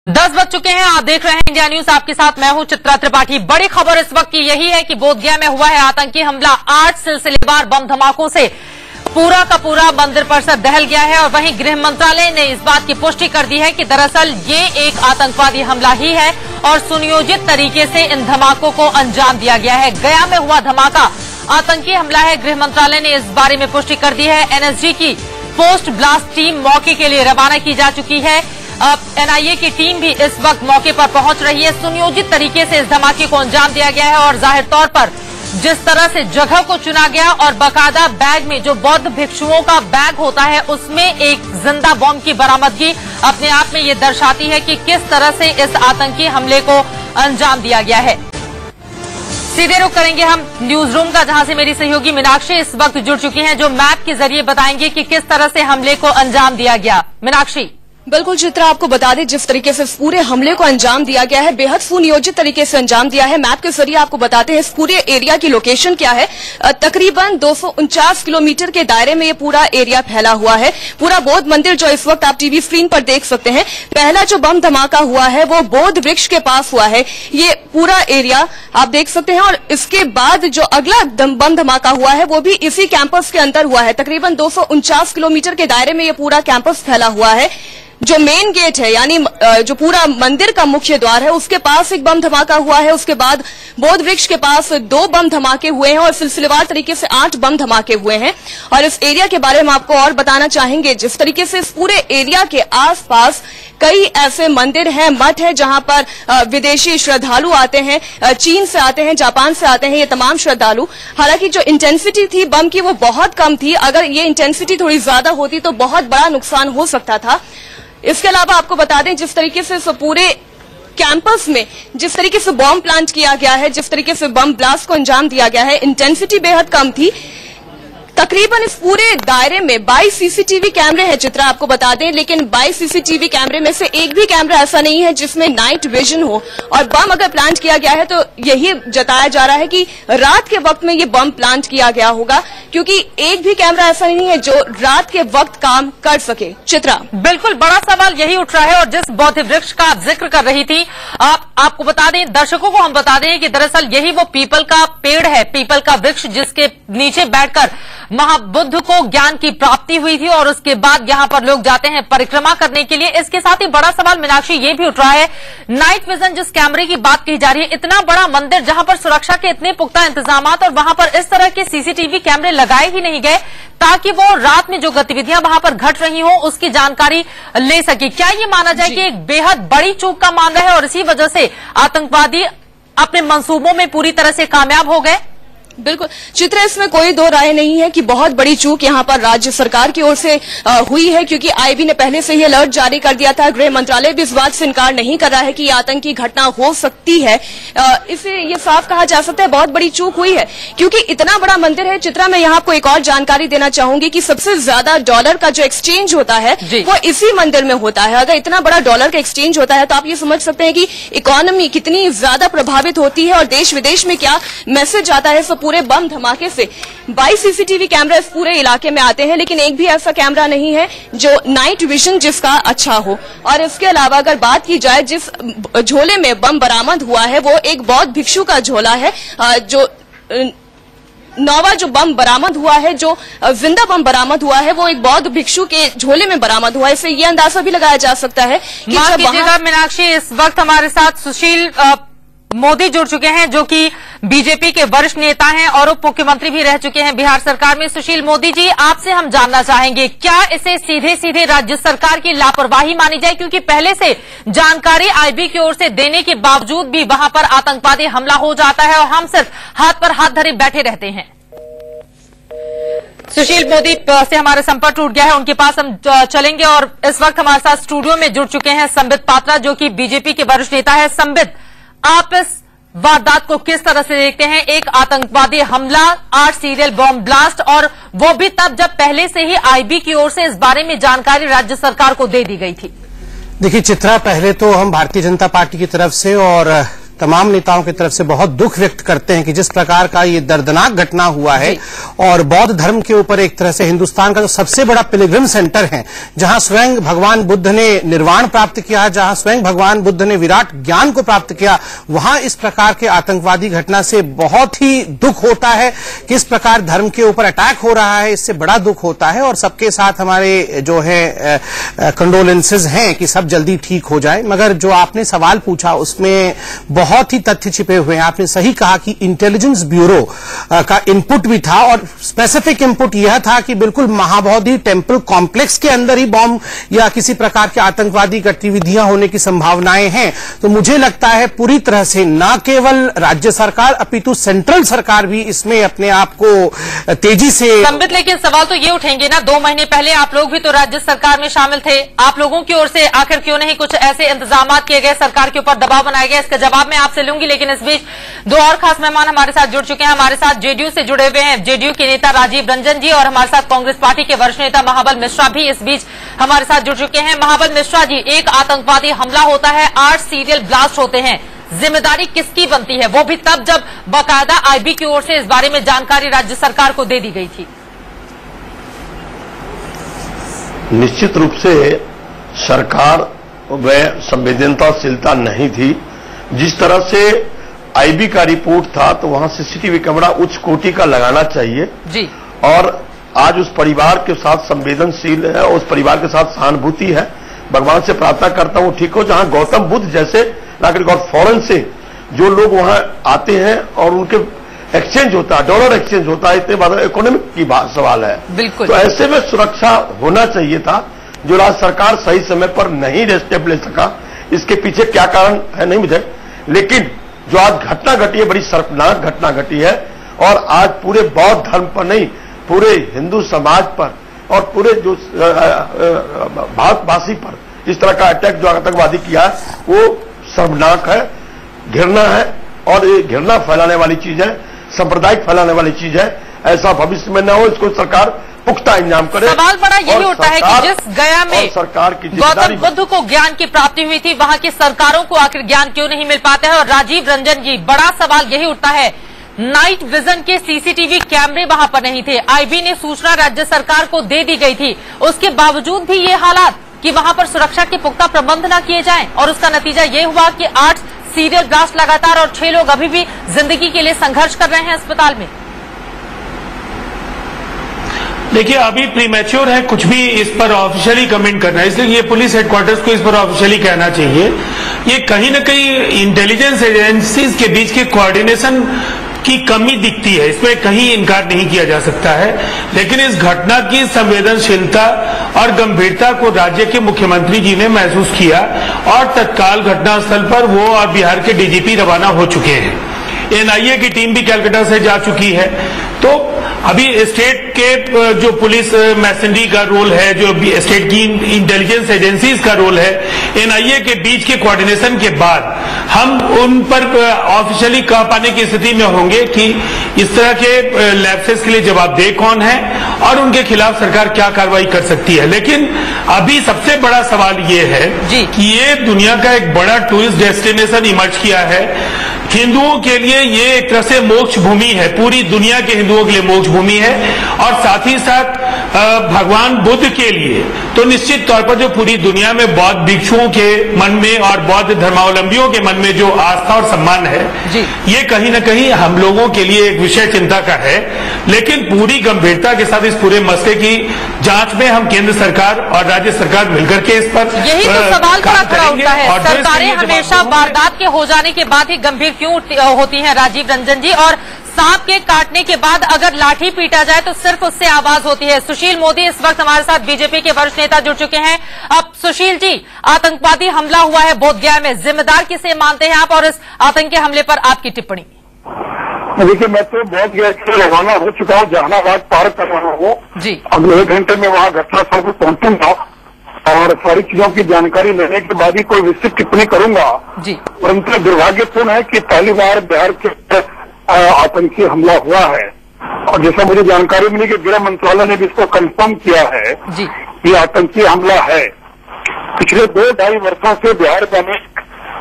10 बज चुके हैं। आप देख रहे हैं इंडिया न्यूज। आपके साथ मैं हूं चित्रा त्रिपाठी। बड़ी खबर इस वक्त की यही है कि बोधगया में हुआ है आतंकी हमला। 8 सिलसिलेवार बम धमाकों से पूरा का पूरा मंदिर परिसर दहल गया है और वहीं गृह मंत्रालय ने इस बात की पुष्टि कर दी है कि दरअसल ये एक आतंकवादी हमला ही है और सुनियोजित तरीके से इन धमाकों को अंजाम दिया गया है। गया में हुआ धमाका आतंकी हमला है। गृह मंत्रालय ने इस बारे में पुष्टि कर दी है। एनएसजी की पोस्ट ब्लास्ट टीम मौके के लिए रवाना की जा चुकी है। अब एनआईए की टीम भी इस वक्त मौके पर पहुंच रही है। सुनियोजित तरीके से इस धमाके को अंजाम दिया गया है और जाहिर तौर पर जिस तरह से जगह को चुना गया और बाकायदा बैग में जो बौद्ध भिक्षुओं का बैग होता है उसमें एक जिंदा बम की बरामदगी अपने आप में ये दर्शाती है कि किस तरह से इस आतंकी हमले को अंजाम दिया गया है। सीधे रुख करेंगे हम न्यूज रूम का, जहां से मेरी सहयोगी मीनाक्षी इस वक्त जुड़ चुकी हैं, जो मैप के जरिए बताएंगे कि किस तरह से हमले को अंजाम दिया गया। मीनाक्षी। बिल्कुल चित्रा, आपको बता दें जिस तरीके से पूरे हमले को अंजाम दिया गया है, बेहद सुनियोजित तरीके से अंजाम दिया है। मैप के जरिए आपको बताते हैं इस पूरे एरिया की लोकेशन क्या है। तकरीबन 249 किलोमीटर के दायरे में ये पूरा एरिया फैला हुआ है। पूरा बौद्ध मंदिर जो इस वक्त आप टीवी स्क्रीन पर देख सकते हैं, पहला जो बम धमाका हुआ है वो बौद्ध वृक्ष के पास हुआ है। ये पूरा एरिया आप देख सकते हैं और इसके बाद जो अगला बम धमाका हुआ है वो भी इसी कैंपस के अंदर हुआ है। तकरीबन 249 किलोमीटर के दायरे में ये पूरा कैंपस फैला हुआ है। जो मेन गेट है यानी जो पूरा मंदिर का मुख्य द्वार है उसके पास एक बम धमाका हुआ है। उसके बाद बौद्ध वृक्ष के पास 2 बम धमाके हुए हैं और सिलसिलेवार तरीके से 8 बम धमाके हुए हैं। और इस एरिया के बारे में आपको और बताना चाहेंगे, जिस तरीके से इस पूरे एरिया के आसपास कई ऐसे मंदिर हैं, मठ है, जहां पर विदेशी श्रद्धालु आते हैं, चीन से आते हैं, जापान से आते हैं ये तमाम श्रद्धालु। हालांकि जो इंटेंसिटी थी बम की वो बहुत कम थी। अगर ये इंटेंसिटी थोड़ी ज्यादा होती तो बहुत बड़ा नुकसान हो सकता था। इसके अलावा आपको बता दें जिस तरीके से पूरे कैंपस में जिस तरीके से बॉम्ब प्लांट किया गया है, जिस तरीके से बम ब्लास्ट को अंजाम दिया गया है, इंटेंसिटी बेहद कम थी। तकरीबन इस पूरे दायरे में 22 सीसीटीवी कैमरे हैं चित्रा, आपको बता दें, लेकिन 22 सीसीटीवी कैमरे में से एक भी कैमरा ऐसा नहीं है जिसमें नाइट विजन हो। और बम अगर प्लांट किया गया है तो यही जताया जा रहा है कि रात के वक्त में ये बम प्लांट किया गया होगा, क्योंकि एक भी कैमरा ऐसा नहीं है जो रात के वक्त काम कर सके। चित्रा। बिल्कुल, बड़ा सवाल यही उठ रहा है। और जिस बौद्ध वृक्ष का आप जिक्र कर रही थी, आपको बता दें, दर्शकों को हम बता दें कि दरअसल यही वो पीपल का पेड़ है, पीपल का वृक्ष, जिसके नीचे बैठकर महाबुद्ध को ज्ञान की प्राप्ति हुई थी और उसके बाद यहां पर लोग जाते हैं परिक्रमा करने के लिए। इसके साथ ही बड़ा सवाल मीनाक्षी ये भी उठ रहा है, नाइट विजन जिस कैमरे की बात कही जा रही है, इतना बड़ा मंदिर जहां पर सुरक्षा के इतने पुख्ता इंतजाम और वहां पर इस तरह के सीसीटीवी कैमरे लगाए ही नहीं गए ताकि वो रात में जो गतिविधियां वहां पर घट रही हो उसकी जानकारी ले सके। क्या ये माना जाए कि एक बेहद बड़ी चूक का मामला है और इसी वजह से आतंकवादी अपने मंसूबों में पूरी तरह से कामयाब हो गए? बिल्कुल चित्रा, इसमें कोई दो राय नहीं है कि बहुत बड़ी चूक यहां पर राज्य सरकार की ओर से हुई है, क्योंकि आईबी ने पहले से ही अलर्ट जारी कर दिया था। गृह मंत्रालय भी इस बात से इनकार नहीं कर रहा है कि ये आतंकी घटना हो सकती है। इसे ये साफ कहा जा सकता है बहुत बड़ी चूक हुई है, क्योंकि इतना बड़ा मंदिर है। चित्रा, मैं यहाँ आपको एक और जानकारी देना चाहूंगी कि सबसे ज्यादा डॉलर का जो एक्सचेंज होता है वो इसी मंदिर में होता है। अगर इतना बड़ा डॉलर का एक्सचेंज होता है तो आप ये समझ सकते हैं कि इकोनॉमी कितनी ज्यादा प्रभावित होती है और देश विदेश में क्या मैसेज आता है। पूरे बम धमाके से 22 सीसीटीवी कैमरा इस पूरे इलाके में आते हैं, लेकिन एक भी ऐसा कैमरा नहीं है जो नाइट विजन जिसका अच्छा हो। और इसके अलावा अगर बात की जाए जिस झोले में बम बरामद हुआ है वो एक बौद्ध भिक्षु का झोला है। जो नौवा जो बम बरामद हुआ है, जो जिंदा बम बरामद हुआ है, वो एक बौद्ध भिक्षु के झोले में बरामद हुआ है। इससे ये अंदाजा भी लगाया जा सकता है कि मीनाक्षी, इस वक्त हमारे साथ सुशील मोदी जुड़ चुके हैं, जो कि बीजेपी के वरिष्ठ नेता हैं और उप मुख्यमंत्री भी रह चुके हैं बिहार सरकार में। सुशील मोदी जी, आपसे हम जानना चाहेंगे, क्या इसे सीधे सीधे राज्य सरकार की लापरवाही मानी जाए, क्योंकि पहले से जानकारी आईबी की ओर से देने के बावजूद भी वहां पर आतंकवादी हमला हो जाता है और हम सिर्फ हाथ पर हाथ धरे बैठे रहते हैं? सुशील मोदी से हमारा संपर्क टूट गया है, उनके पास हम चलेंगे। और इस वक्त हमारे साथ स्टूडियो में जुड़ चुके हैं संबित पात्रा, जो कि बीजेपी के वरिष्ठ नेता है। संबित, आप इस वारदात को किस तरह से देखते हैं? एक आतंकवादी हमला, 8 सीरियल बॉम्ब ब्लास्ट, और वो भी तब जब पहले से ही आईबी की ओर से इस बारे में जानकारी राज्य सरकार को दे दी गई थी। देखिए चित्रा, पहले तो हम भारतीय जनता पार्टी की तरफ से और तमाम नेताओं की तरफ से बहुत दुख व्यक्त करते हैं कि जिस प्रकार का ये दर्दनाक घटना हुआ है और बौद्ध धर्म के ऊपर एक तरह से हिंदुस्तान का जो सबसे बड़ा पिलग्रिम सेंटर है, जहां स्वयं भगवान बुद्ध ने निर्वाण प्राप्त किया, जहां स्वयं भगवान बुद्ध ने विराट ज्ञान को प्राप्त किया, वहां इस प्रकार के आतंकवादी घटना से बहुत ही दुख होता है। किस प्रकार धर्म के ऊपर अटैक हो रहा है, इससे बड़ा दुख होता है और सबके साथ हमारे जो है कंडोलेंसेज हैं कि सब जल्दी ठीक हो जाए। मगर जो आपने सवाल पूछा उसमें बहुत ही तथ्य छिपे हुए हैं। आपने सही कहा कि इंटेलिजेंस ब्यूरो का इनपुट भी था और स्पेसिफिक इनपुट यह था कि बिल्कुल महाबोधि टेम्पल कॉम्प्लेक्स के अंदर ही बॉम्ब या किसी प्रकार के आतंकवादी गतिविधियां होने की संभावनाएं हैं। तो मुझे लगता है पूरी तरह से न केवल राज्य सरकार अपितु सेंट्रल सरकार भी इसमें अपने आप को तेजी से संबित, लेकिन सवाल तो ये उठेंगे ना, 2 महीने पहले आप लोग भी तो राज्य सरकार में शामिल थे। आप लोगों की ओर से आखिर क्यों नहीं कुछ ऐसे इंतजाम किए गए, सरकार के ऊपर दबाव बनाया गया? इसका जवाब मैं आपसे लूंगी, लेकिन इस बीच 2 और खास मेहमान हमारे साथ जुड़ चुके हैं। हमारे साथ जेडीयू से जुड़े हुए हैं जेडीयू के नेता राजीव रंजन जी और हमारे साथ कांग्रेस पार्टी के वरिष्ठ नेता महाबल मिश्रा भी इस बीच हमारे साथ जुड़ चुके हैं। महाबल मिश्रा जी, एक आतंकवादी हमला होता है, 8 सीरियल ब्लास्ट होते हैं, जिम्मेदारी किसकी बनती है? वो भी तब जब बाकायदा आईबी की ओर से इस बारे में जानकारी राज्य सरकार को दे दी गई थी। निश्चित रूप से सरकार में संवेदनशीलता नहीं थी। जिस तरह से आईबी का रिपोर्ट था तो वहां सीसीटीवी कैमरा उच्च कोटि का लगाना चाहिए जी। और आज उस परिवार के साथ संवेदनशील है, उस परिवार के साथ सहानुभूति है। भगवान से प्रार्थना करता हूं ठीक हो, जहां गौतम बुद्ध जैसे नागरिक और फॉरेन से जो लोग वहां आते हैं और उनके एक्सचेंज होता है, डॉलर एक्सचेंज होता है, इतने बाद इकोनॉमिक की सवाल है। बिल्कुल। तो ऐसे में सुरक्षा होना चाहिए था, जो राज्य सरकार सही समय पर नहीं स्टेप ले सका। इसके पीछे क्या कारण है नहीं मुझे, लेकिन जो आज घटना घटी है बड़ी शर्मनाक घटना घटी है और आज पूरे बौद्ध धर्म पर नहीं, पूरे हिंदू समाज पर और पूरे जो भारतवासी पर इस तरह का अटैक जो आतंकवादी किया है वो शर्मनाक है, घृणा है और ये घृणा फैलाने वाली चीज है, सांप्रदायिक फैलाने वाली चीज है। ऐसा भविष्य में न हो, इसको सरकार पुख्ता इंतजाम करे। सवाल बड़ा यही उठता है कि जिस गया में सरकार की गौतम बुद्ध को ज्ञान की प्राप्ति हुई थी, वहां की सरकारों को आखिर ज्ञान क्यों नहीं मिल पाता है? और राजीव रंजन जी, बड़ा सवाल यही उठता है, नाइट विजन के सीसीटीवी कैमरे वहां पर नहीं थे, आईबी ने सूचना राज्य सरकार को दे दी गई थी, उसके बावजूद भी ये हालात कि वहां पर सुरक्षा के पुख्ता प्रबंध न किए जाएं और उसका नतीजा ये हुआ कि 8 सीरियल ब्लास्ट लगातार और 6 लोग अभी भी जिंदगी के लिए संघर्ष कर रहे हैं अस्पताल में। देखिए, अभी प्रीमैच्योर है कुछ भी इस पर ऑफिशियली कमेंट करना है, इसलिए ये पुलिस हेडक्वार्टर्स को इस पर ऑफिशियली कहना चाहिए। ये कहीं न कहीं इंटेलिजेंस एजेंसीज के बीच के कोऑर्डिनेशन की कमी दिखती है, इसमें कहीं इनकार नहीं किया जा सकता है। लेकिन इस घटना की संवेदनशीलता और गंभीरता को राज्य के मुख्यमंत्री जी ने महसूस किया और तत्काल घटनास्थल पर वो और बिहार के डीजीपी रवाना हो चुके हैं। एनआईए की टीम भी कलकत्ता से जा चुकी है। तो अभी स्टेट के जो पुलिस मैसेंजरी का रोल है, जो स्टेट की इंटेलिजेंस एजेंसीज का रोल है, एनआईए के बीच के कोऑर्डिनेशन के बाद हम उन पर ऑफिशियली कह पाने की स्थिति में होंगे कि इस तरह के लैप्सेस के लिए जवाबदेह कौन है और उनके खिलाफ सरकार क्या कार्रवाई कर सकती है। लेकिन अभी सबसे बड़ा सवाल ये है कि ये दुनिया का एक बड़ा टूरिस्ट डेस्टिनेशन इमर्ज किया है। हिंदुओं के लिए ये एक तरह से मोक्ष भूमि है, पूरी दुनिया के हिंदुओं के लिए मोक्ष भूमि है और साथ ही साथ भगवान बुद्ध के लिए तो निश्चित तौर पर जो पूरी दुनिया में बौद्ध भिक्षुओं के मन में और बौद्ध धर्मावलंबियों के मन में जो आस्था और सम्मान है, ये कहीं न कहीं हम लोगों के लिए एक विषय चिंता का है। लेकिन पूरी गंभीरता के साथ इस पूरे मसले की जांच में हम केंद्र सरकार और राज्य सरकार मिलकर के इस पर यही तो सवाल खड़ा उठता है। सरकारें हमेशा वारदात के हो जाने के बाद ही गंभीर क्यों होती हैं राजीव रंजन जी? और सांप के काटने के बाद अगर लाठी पीटा जाए तो सिर्फ उससे आवाज होती है। सुशील मोदी इस वक्त हमारे साथ बीजेपी के वरिष्ठ नेता जुड़ चुके हैं। अब सुशील जी, आतंकवादी हमला हुआ है बोधगया में, जिम्मेदार किसे मानते हैं आप और इस आतंकी हमले पर आपकी टिप्पणी? देखिए, मैं तो बोधगया से रवाना हो चुका हूँ, जहानाबाद पार कर रहा हूँ जी। अगले 1 घंटे में वहाँ घटनास्थल पर पहुंचूंगा और सारी चीजों की जानकारी लेने के बाद ही कोई विस्तृत टिप्पणी करूंगा जी। परंतु दुर्भाग्यपूर्ण है कि पहली बार बिहार के आतंकी हमला हुआ है और जैसा मुझे जानकारी मिली कि गृह मंत्रालय ने भी इसको कंफर्म किया है जी। कि आतंकी हमला है। पिछले 2-2.5 वर्षों से बिहार में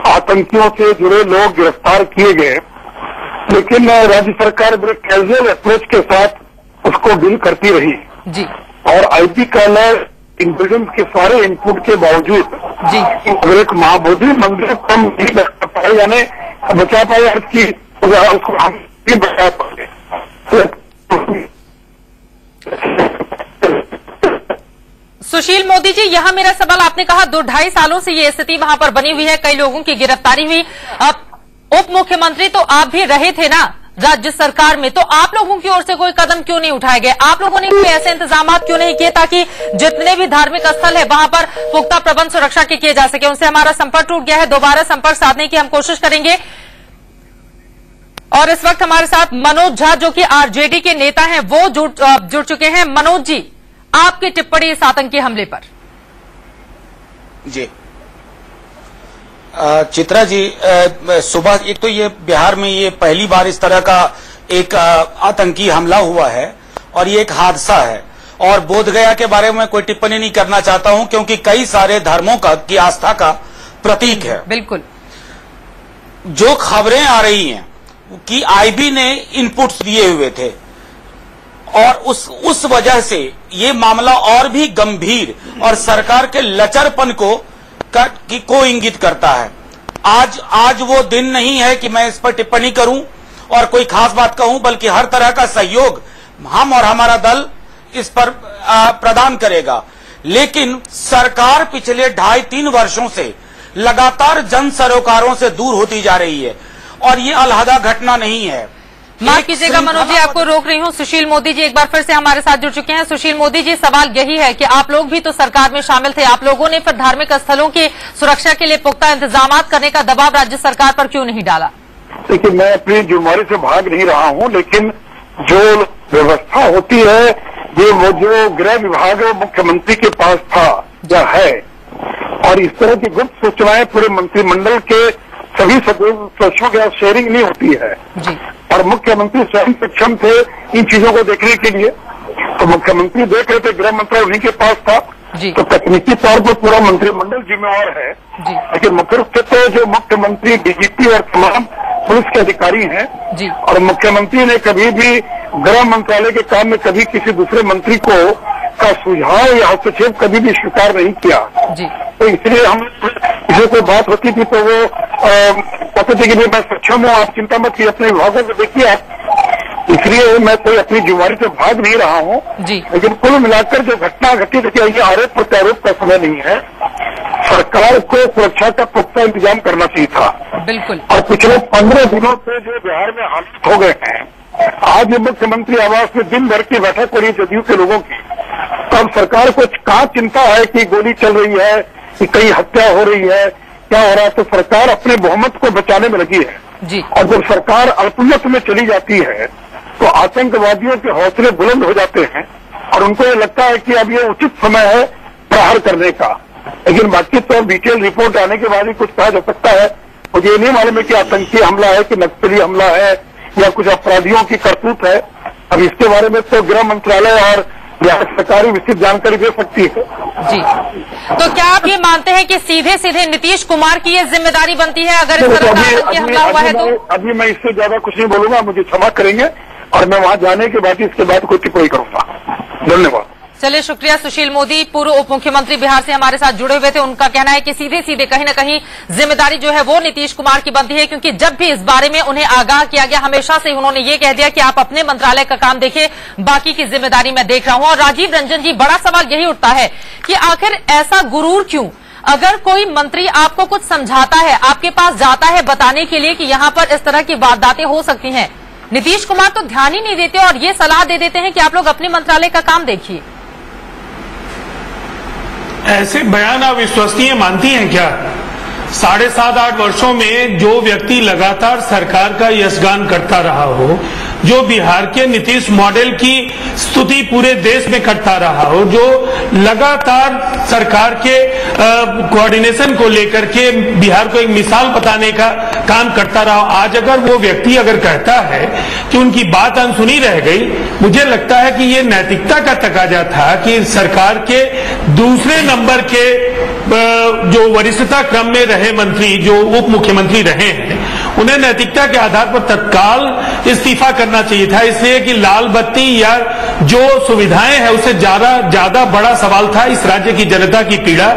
आतंकियों से जुड़े लोग गिरफ्तार किए गए, लेकिन राज्य सरकार बड़े कैजुअल अप्रोच के साथ उसको डील करती रही जी। और आईपी कार्यालय इंटेलिजेंस के सारे इनपुट के बावजूद जी अगर एक महाबोधि मंदिर कम नहीं बचा पाए, यानी बचा पाए अर्थ की उसको हम नहीं बचा पाए। सुशील मोदी जी, यहाँ मेरा सवाल, आपने कहा 2-2.5 सालों से ये स्थिति वहां पर बनी हुई है, कई लोगों की गिरफ्तारी हुई। अब उप मुख्यमंत्री तो आप भी रहे थे ना राज्य सरकार में, तो आप लोगों की ओर से कोई कदम क्यों नहीं उठाए गए? आप लोगों ने कोई ऐसे इंतजाम क्यों नहीं किए ताकि जितने भी धार्मिक स्थल है वहां पर पुख्ता प्रबंध सुरक्षा के किए जा सके? उनसे हमारा संपर्क टूट गया है, दोबारा संपर्क साधने की हम कोशिश करेंगे। और इस वक्त हमारे साथ मनोज झा जो कि आरजेडी के नेता हैं वो जुड़ चुके हैं। मनोज जी, आपकी टिप्पणी इस आतंकी हमले पर। जी चित्रा जी, सुबह एक तो ये बिहार में ये पहली बार इस तरह का एक आतंकी हमला हुआ है और ये एक हादसा है, और बोधगया के बारे में कोई टिप्पणी नहीं करना चाहता हूं क्योंकि कई सारे धर्मों की आस्था का प्रतीक है। बिल्कुल। जो खबरें आ रही हैं कि आईबी ने इनपुट्स दिए हुए थे और उस वजह से ये मामला और भी गंभीर और सरकार के लचरपन को इंगित करता है। आज वो दिन नहीं है कि मैं इस पर टिप्पणी करूं और कोई खास बात कहूं, बल्कि हर तरह का सहयोग हम और हमारा दल इस पर प्रदान करेगा। लेकिन सरकार पिछले 2.5-3 वर्षों से लगातार जन सरोकारों से दूर होती जा रही है और ये अलहदा घटना नहीं है। माफ कीजिएगा मनोज जी, आपको रोक रही हूं। सुशील मोदी जी एक बार फिर से हमारे साथ जुड़ चुके हैं। सुशील मोदी जी, सवाल यही है कि आप लोग भी तो सरकार में शामिल थे, आप लोगों ने फिर धार्मिक स्थलों की सुरक्षा के लिए पुख्ता इंतजाम करने का दबाव राज्य सरकार पर क्यों नहीं डाला? देखिए, मैं अपनी जिम्मेदारी से भाग नहीं रहा हूं, लेकिन जो व्यवस्था होती है ये वो जो गृह विभाग मुख्यमंत्री के पास था या है, और इस तरह की गुप्त सूचनाएं पूरे मंत्रिमंडल के सभी सदस्यों के साथ शेयरिंग नहीं होती है जी। और मुख्यमंत्री स्वयं सक्षम थे इन चीजों को देखने के लिए, तो मुख्यमंत्री देख रहे थे, गृह मंत्रालय उन्हीं के पास था जी। तो तकनीकी तौर पर पूरा मंत्रिमंडल जिम्मेवार है जी। लेकिन मुख्य रूप से तो जो मुख्यमंत्री, डीजीपी और तमाम पुलिस के अधिकारी हैं जी। और मुख्यमंत्री ने कभी भी गृह मंत्रालय के काम में कभी किसी दूसरे मंत्री का सुझाव या हस्तक्षेप कभी भी स्वीकार नहीं किया जी। तो इसलिए हम इसे कोई बात होती थी तो वो कहते थे कि मैं सक्षम हूँ, आप चिंता मत कीजिए, अपने विभागों को देखिए आप। इसलिए मैं कोई अपनी जिम्मेदारी से भाग नहीं रहा हूँ, लेकिन कुल मिलाकर जो घटना घटी थी, ये आरोप प्रत्यारोप का समय नहीं है। सरकार को सुरक्षा का पुख्ता इंतजाम करना चाहिए था। बिल्कुल। और पिछले 15 दिनों से जो बिहार में हादसे हो गए हैं, आज मुख्यमंत्री आवास में दिन भर की बैठक हो रही है जदयू के लोगों की, तो अब सरकार को कहाँ चिंता है कि गोली चल रही है, कि कहीं हत्या हो रही है, क्या हो रहा है? तो सरकार अपने बहुमत को बचाने में लगी है जी। और जब सरकार अल्पमत में चली जाती है तो आतंकवादियों के हौसले बुलंद हो जाते हैं और उनको ये लगता है कि अब ये उचित समय है प्रहार करने का। लेकिन बाकी तो डिटेल रिपोर्ट आने के बाद ही कुछ कहा जा सकता है। मुझे ये नहीं मालूम है कि आतंकी हमला है कि नक्सली हमला है या कुछ अपराधियों की करतूत है। अब इसके बारे में तो गृह मंत्रालय और बिहार सरकार विस्तृत जानकारी दे सकती है जी। तो क्या आप ये मानते हैं कि सीधे सीधे नीतीश कुमार की ये जिम्मेदारी बनती है अगर इस तरह का आतंकी हमला हुआ है तो? अभी मैं इससे ज्यादा कुछ नहीं बोलूंगा, मुझे क्षमा करेंगे और मैं वहां जाने के बाद इसके बाद कोई टिप्पणी करूंगा। धन्यवाद। चलिए, शुक्रिया। सुशील मोदी पूर्व उप मुख्यमंत्री बिहार से हमारे साथ जुड़े हुए थे। उनका कहना है कि सीधे सीधे कहीं न कहीं जिम्मेदारी जो है वो नीतीश कुमार की बनती है, क्योंकि जब भी इस बारे में उन्हें आगाह किया गया हमेशा से उन्होंने ये कह दिया कि आप अपने मंत्रालय का काम देखिए, बाकी की जिम्मेदारी मैं देख रहा हूं। और राजीव रंजन जी, बड़ा सवाल यही उठता है कि आखिर ऐसा गुरूर क्यों? अगर कोई मंत्री आपको कुछ समझाता है, आपके पास जाता है बताने के लिए कि यहां पर इस तरह की वारदातें हो सकती हैं, नीतीश कुमार तो ध्यान ही नहीं देते और ये सलाह दे देते हैं कि आप लोग अपने मंत्रालय का काम देखिए। ऐसे बयान आप विश्वसनीय मानती हैं क्या? 7.5-8 वर्षों में जो व्यक्ति लगातार सरकार का यशगान करता रहा हो, जो बिहार के नीतीश मॉडल की स्तुति पूरे देश में करता रहा हो, जो लगातार सरकार के कोऑर्डिनेशन को लेकर के बिहार को एक मिसाल बताने का काम करता रहा। आज अगर वो व्यक्ति अगर कहता है कि उनकी बात अनसुनी रह गई, मुझे लगता है कि ये नैतिकता का तकाजा था कि सरकार के दूसरे नंबर के जो वरिष्ठता क्रम में रहे मंत्री, जो उप मुख्यमंत्री रहे हैं, उन्हें नैतिकता के आधार पर तत्काल इस्तीफा करना चाहिए था। इसलिए कि लाल बत्ती या जो सुविधाएं हैं उससे ज्यादा बड़ा सवाल था इस राज्य की जनता की पीड़ा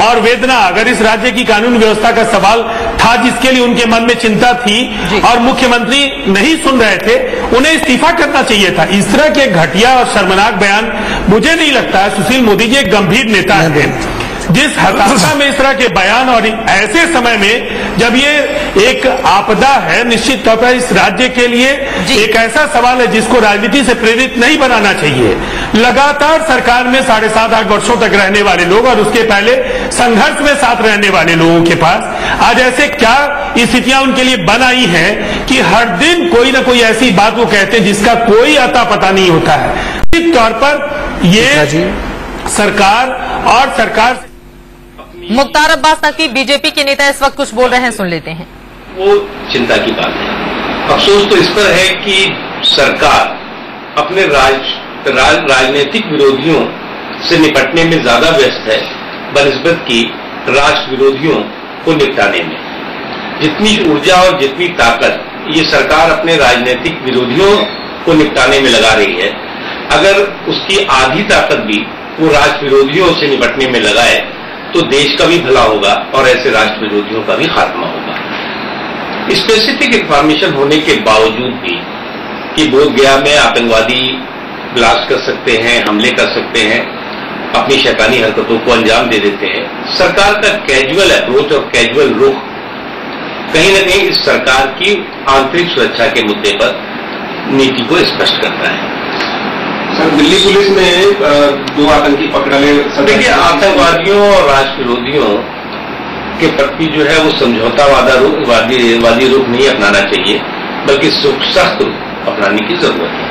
और वेदना। अगर इस राज्य की कानून व्यवस्था का सवाल था जिसके लिए उनके मन में चिंता थी और मुख्यमंत्री नहीं सुन रहे थे, उन्हें इस्तीफा करना चाहिए था। इस तरह के घटिया और शर्मनाक बयान मुझे नहीं लगता है सुशील मोदी जी एक गंभीर नेता है। जिस हताशा में इस तरह के बयान और ऐसे समय में जब ये एक आपदा है, निश्चित तौर पर इस राज्य के लिए एक ऐसा सवाल है जिसको राजनीति से प्रेरित नहीं बनाना चाहिए। लगातार सरकार में 7.5-8 वर्षों तक रहने वाले लोग और उसके पहले संघर्ष में साथ रहने वाले लोगों के पास आज ऐसे क्या स्थितियां उनके लिए बन आई हैं कि हर दिन कोई ना कोई ऐसी बात वो कहते हैं जिसका कोई अता पता नहीं होता है। निश्चित तौर पर ये सरकार मुख्तार अब्बास नकवी बीजेपी के नेता इस वक्त कुछ बोल रहे हैं, सुन लेते हैं। वो चिंता की बात है। अफसोस तो इस पर है कि सरकार अपने राजनीतिक विरोधियों से निपटने में ज्यादा व्यस्त है बनिस्बत की राष्ट्र विरोधियों को निपटाने में। जितनी ऊर्जा और जितनी ताकत ये सरकार अपने राजनीतिक विरोधियों को निपटाने में लगा रही है, अगर उसकी आधी ताकत भी वो राष्ट्र विरोधियों से निपटने में लगाए तो देश का भी भला होगा और ऐसे राष्ट्र विरोधियों का भी खात्मा होगा। स्पेसिफिक इंफॉर्मेशन होने के बावजूद भी कि बोधगया में आतंकवादी ब्लास्ट कर सकते हैं, हमले कर सकते हैं, अपनी शैतानी हरकतों को अंजाम दे देते हैं, सरकार का कैजुअल अप्रोच और कैजुअल रुख कहीं न कहीं इस सरकार की आंतरिक सुरक्षा के मुद्दे पर नीति को स्पष्ट करता है। सर, दिल्ली पुलिस ने 2 आतंकी पकड़े। देखिए, आतंकवादियों और राष्ट्र विरोधियों के प्रति जो है वो समझौतावादी रुख नहीं अपनाना चाहिए, बल्कि सख्त रुख अपनाने की जरूरत है।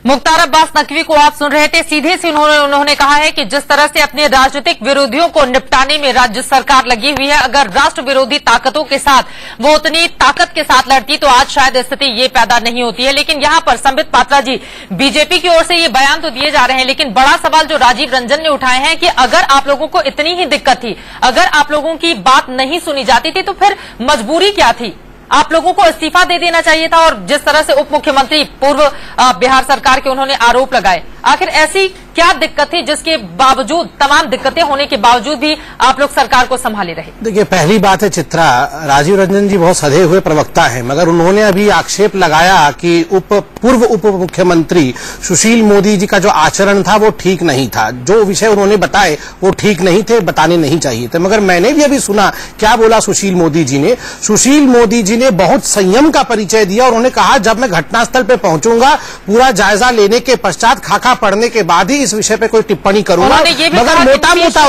मुख्तार अब्बास नकवी को आप सुन रहे थे। सीधे से उन्होंने कहा है कि जिस तरह से अपने राजनीतिक विरोधियों को निपटाने में राज्य सरकार लगी हुई है, अगर राष्ट्र विरोधी ताकतों के साथ वो उतनी ताकत के साथ लड़ती तो आज शायद स्थिति ये पैदा नहीं होती है। लेकिन यहां पर संबित पात्रा जी, बीजेपी की ओर से ये बयान तो दिए जा रहे हैं, लेकिन बड़ा सवाल जो राजीव रंजन ने उठाए हैं कि अगर आप लोगों को इतनी ही दिक्कत थी, अगर आप लोगों की बात नहीं सुनी जाती थी तो फिर मजबूरी क्या थी? आप लोगों को इस्तीफा दे देना चाहिए था। और जिस तरह से उप मुख्यमंत्री पूर्व बिहार सरकार के उन्होंने आरोप लगाए, आखिर ऐसी क्या दिक्कत थी जिसके बावजूद, तमाम दिक्कतें होने के बावजूद भी आप लोग सरकार को संभाले रहे? देखिए, पहली बात है चित्रा, राजीव रंजन जी बहुत सधे हुए प्रवक्ता हैं, मगर उन्होंने अभी आक्षेप लगाया कि पूर्व उप मुख्यमंत्री सुशील मोदी जी का जो आचरण था वो ठीक नहीं था। जो विषय उन्होंने बताए वो ठीक नहीं थे, बताने नहीं चाहिए थे। मगर मैंने भी अभी सुना क्या बोला सुशील मोदी जी ने। सुशील मोदी जी ने बहुत संयम का परिचय दिया। उन्होंने कहा जब मैं घटनास्थल पे पहुंचूंगा, पूरा जायजा लेने के पश्चात, खाका पढ़ने के बाद ही इस विषय पे कोई टिप्पणी करूंगा। मगर मोटा मोटा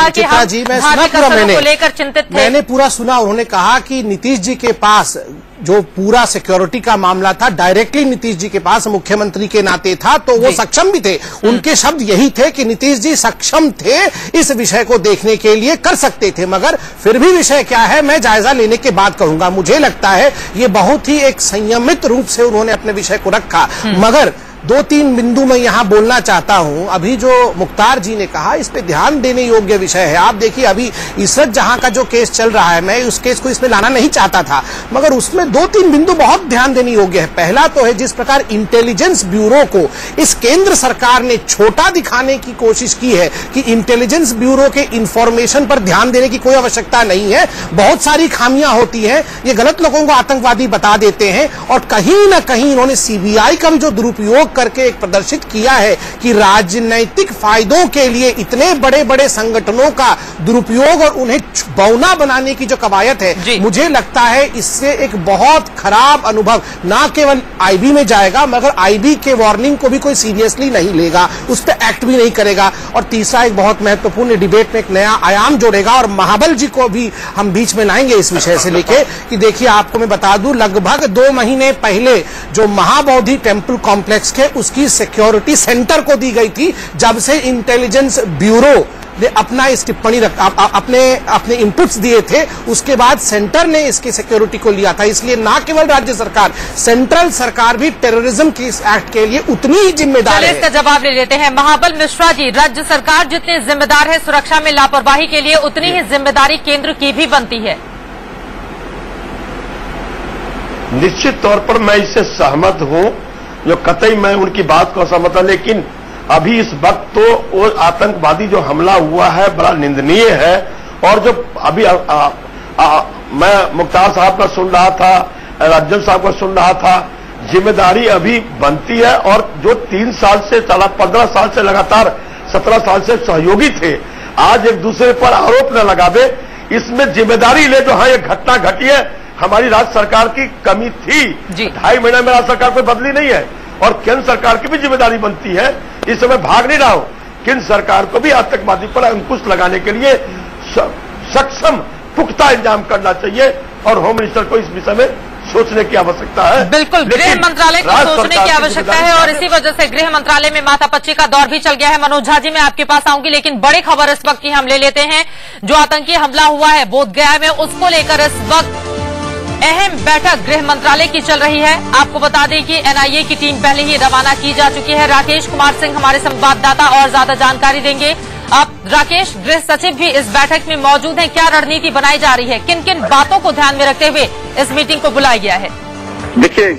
चित्रा जी, मैंने पूरा सुना। उन्होंने कहा कि नीतीश जी के पास जो पूरा सिक्योरिटी का मामला था डायरेक्टली नीतीश जी के पास मुख्यमंत्री के नाते था, तो वो सक्षम भी थे। उनके शब्द यही थे कि नीतीश जी सक्षम थे इस विषय को देखने के लिए, कर सकते थे, मगर फिर भी विषय क्या है मैं जायजा लेने के बाद कहूंगा। मुझे लगता है ये बहुत ही एक संयमित रूप से उन्होंने अपने विषय को रखा। मगर 2-3 बिंदु मैं यहां बोलना चाहता हूं। अभी जो मुख्तार जी ने कहा, इस पे ध्यान देने योग्य विषय है। आप देखिए, अभी इशरत जहां का जो केस चल रहा है, मैं उस केस को इसमें लाना नहीं चाहता था, मगर उसमें 2-3 बिंदु बहुत ध्यान देने योग्य है। पहला तो है जिस प्रकार इंटेलिजेंस ब्यूरो को इस केंद्र सरकार ने छोटा दिखाने की कोशिश की है कि इंटेलिजेंस ब्यूरो के इंफॉर्मेशन पर ध्यान देने की कोई आवश्यकता नहीं है, बहुत सारी खामियां होती हैं, ये गलत लोगों को आतंकवादी बता देते हैं। और कहीं ना कहीं इन्होंने सीबीआई का भी जो दुरुपयोग करके एक प्रदर्शित किया है कि राजनीतिक फायदों के लिए इतने बड़े बड़े संगठनों का दुरुपयोग और उन्हें बौना बनाने की जो कवायद है, मुझे लगता है इससे एक बहुत खराब अनुभव ना केवल आईबी में जाएगा, मगर आईबी के वार्निंग को भी कोई सीरियसली नहीं लेगा, उस पर एक्ट भी नहीं करेगा। और तीसरा एक बहुत महत्वपूर्ण डिबेट में एक नया आयाम जोड़ेगा, और महाबल जी को भी हम बीच में लाएंगे इस विषय से लेके कि देखिए, आपको मैं बता दूं, लगभग 2 महीने पहले जो महाबोधि टेम्पल कॉम्प्लेक्स के उसकी सिक्योरिटी सेंटर को दी गई थी, जब से इंटेलिजेंस ब्यूरो अपना इस टिप्पणी अपने इनपुट्स दिए थे, उसके बाद सेंटर ने इसकी सिक्योरिटी को लिया था। इसलिए ना केवल राज्य सरकार, सेंट्रल सरकार भी टेररिज्म की इस एक्ट के लिए उतनी ही जिम्मेदार है। इसका जवाब ले लेते हैं महाबल मिश्रा जी। राज्य सरकार जितनी जिम्मेदार है सुरक्षा में लापरवाही के लिए, उतनी ही जिम्मेदारी केंद्र की भी बनती है। निश्चित तौर पर मैं इससे सहमत हूं, जो कतई मैं उनकी बात को सहमत हूं, लेकिन अभी इस वक्त तो वो आतंकवादी जो हमला हुआ है बड़ा निंदनीय है। और जो अभी मैं मुख्तार साहब का सुन रहा था, राजन साहब का सुन रहा था, जिम्मेदारी अभी बनती है। और जो 3 साल से 15 साल से लगातार 17 साल से सहयोगी थे, आज एक दूसरे पर आरोप न लगावे, इसमें जिम्मेदारी ले। जो हाँ ये घटना घटी है, हमारी राज्य सरकार की कमी थी। 2.5 महीने में राज्य सरकार कोई बदली नहीं है और केंद्र सरकार की भी जिम्मेदारी बनती है। इस समय भाग नहीं रहा हूं, केंद्र सरकार को भी आतंकवादी पर अंकुश लगाने के लिए सक्षम पुख्ता इंतजाम करना चाहिए और होम मिनिस्टर को इस विषय में सोचने की आवश्यकता है। बिल्कुल, गृह मंत्रालय को सोचने की आवश्यकता है और इसी वजह से गृह मंत्रालय में माथापच्ची का दौर भी चल गया है। मनोज झा जी, मैं आपके पास आऊंगी, लेकिन बड़ी खबर इस वक्त की हम ले लेते हैं। जो आतंकी हमला हुआ है बोधगया में, उसको लेकर इस वक्त अहम बैठक गृह मंत्रालय की चल रही है। आपको बता दें कि एनआईए की टीम पहले ही रवाना की जा चुकी है। राकेश कुमार सिंह हमारे संवाददाता और ज्यादा जानकारी देंगे। अब राकेश, गृह सचिव भी इस बैठक में मौजूद हैं, क्या रणनीति बनाई जा रही है, किन किन बातों को ध्यान में रखते हुए इस मीटिंग को बुलाया गया है? देखिए,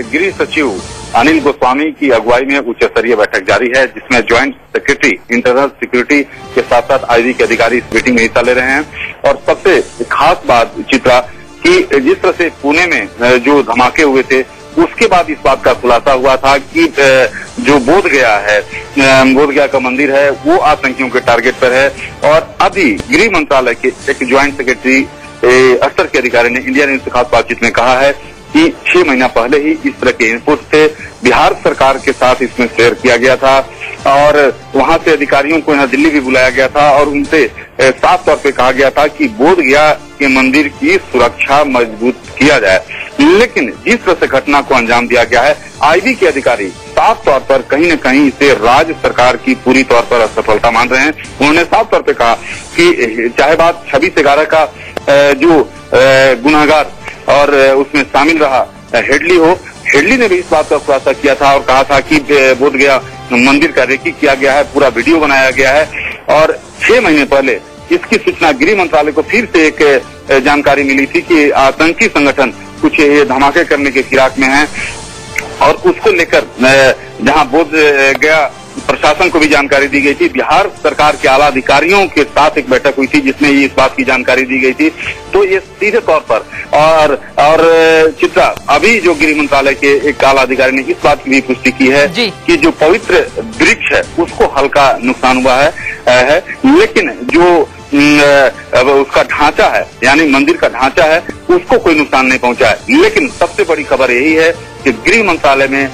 गृह सचिव अनिल गोस्वामी की अगुवाई में उच्च स्तरीय बैठक जारी है, जिसमें ज्वाइंट सेक्रेटरी इंटरनल सिक्योरिटी के साथ साथ आईबी के अधिकारी इस मीटिंग में हिस्सा ले रहे हैं। और सबसे खास बात चित्रा कि जिस तरह से पुणे में जो धमाके हुए थे, उसके बाद इस बात का खुलासा हुआ था कि जो बोधगया का मंदिर है वो आतंकियों के टारगेट पर है। और अभी गृह मंत्रालय के एक ज्वाइंट सेक्रेटरी स्तर के अधिकारी ने इंडिया न्यूज से खास बातचीत में कहा है कि 6 महीना पहले ही इस तरह के इनपुट थे, बिहार सरकार के साथ इसमें शेयर किया गया था और वहां से अधिकारियों को यहाँ दिल्ली भी बुलाया गया था और उनसे साफ तौर पे कहा गया था कि बोधगया के मंदिर की सुरक्षा मजबूत किया जाए। लेकिन जिस तरह से घटना को अंजाम दिया गया है, आईबी के अधिकारी साफ तौर पर कहीं न कहीं इसे राज्य सरकार की पूरी तौर पर असफलता मान रहे हैं। उन्होंने साफ तौर पे कहा कि चाहे बात 26/11 का जो गुनाहगार और उसमें शामिल रहा हेडली हो, हेडली ने भी इस बात का खुलासा किया था और कहा था कि बोधगया मंदिर का रेकी किया गया है, पूरा वीडियो बनाया गया है। और 6 महीने पहले इसकी सूचना गृह मंत्रालय को फिर से एक जानकारी मिली थी कि आतंकी संगठन कुछ ये धमाके करने के फिराक में है और उसको लेकर जहां बोधगया प्रशासन को भी जानकारी दी गई थी। बिहार सरकार के आला अधिकारियों के साथ एक बैठक हुई थी जिसमें इस बात की जानकारी दी गई थी। तो ये सीधे तौर पर और चित्रा, अभी जो गृह मंत्रालय के एक आला अधिकारी ने इस बात की भी पुष्टि की है कि जो पवित्र वृक्ष है उसको हल्का नुकसान हुआ है, लेकिन जो उसका ढांचा है यानी मंदिर का ढांचा है उसको कोई नुकसान नहीं पहुंचा है। लेकिन सबसे बड़ी खबर यही है कि गृह मंत्रालय में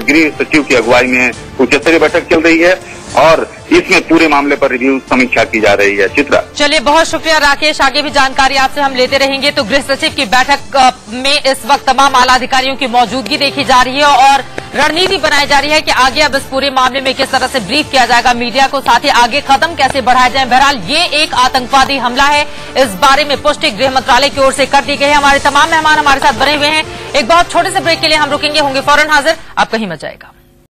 गृह सचिव की अगुवाई में उच्च स्तरीय बैठक चल रही है और इसमें पूरे मामले पर रिव्यू समीक्षा की जा रही है। चित्रा, चलिए बहुत शुक्रिया राकेश, आगे भी जानकारी आपसे हम लेते रहेंगे। तो गृह सचिव की बैठक में इस वक्त तमाम आला अधिकारियों की मौजूदगी देखी जा रही है और रणनीति बनाई जा रही है कि आगे अब इस पूरे मामले में किस तरह से ब्रीफ किया जाएगा मीडिया को, साथ ही आगे कदम कैसे बढ़ाए जाए। बहरहाल ये एक आतंकवादी हमला है, इस बारे में पुष्टि गृह मंत्रालय की ओर से कर दी गई है। हमारे तमाम मेहमान हमारे साथ बने हुए हैं। एक बहुत छोटे से ब्रेक के लिए हम रुकेंगे, होंगे फौरन हाजिर, आप कहीं मत जाएगा।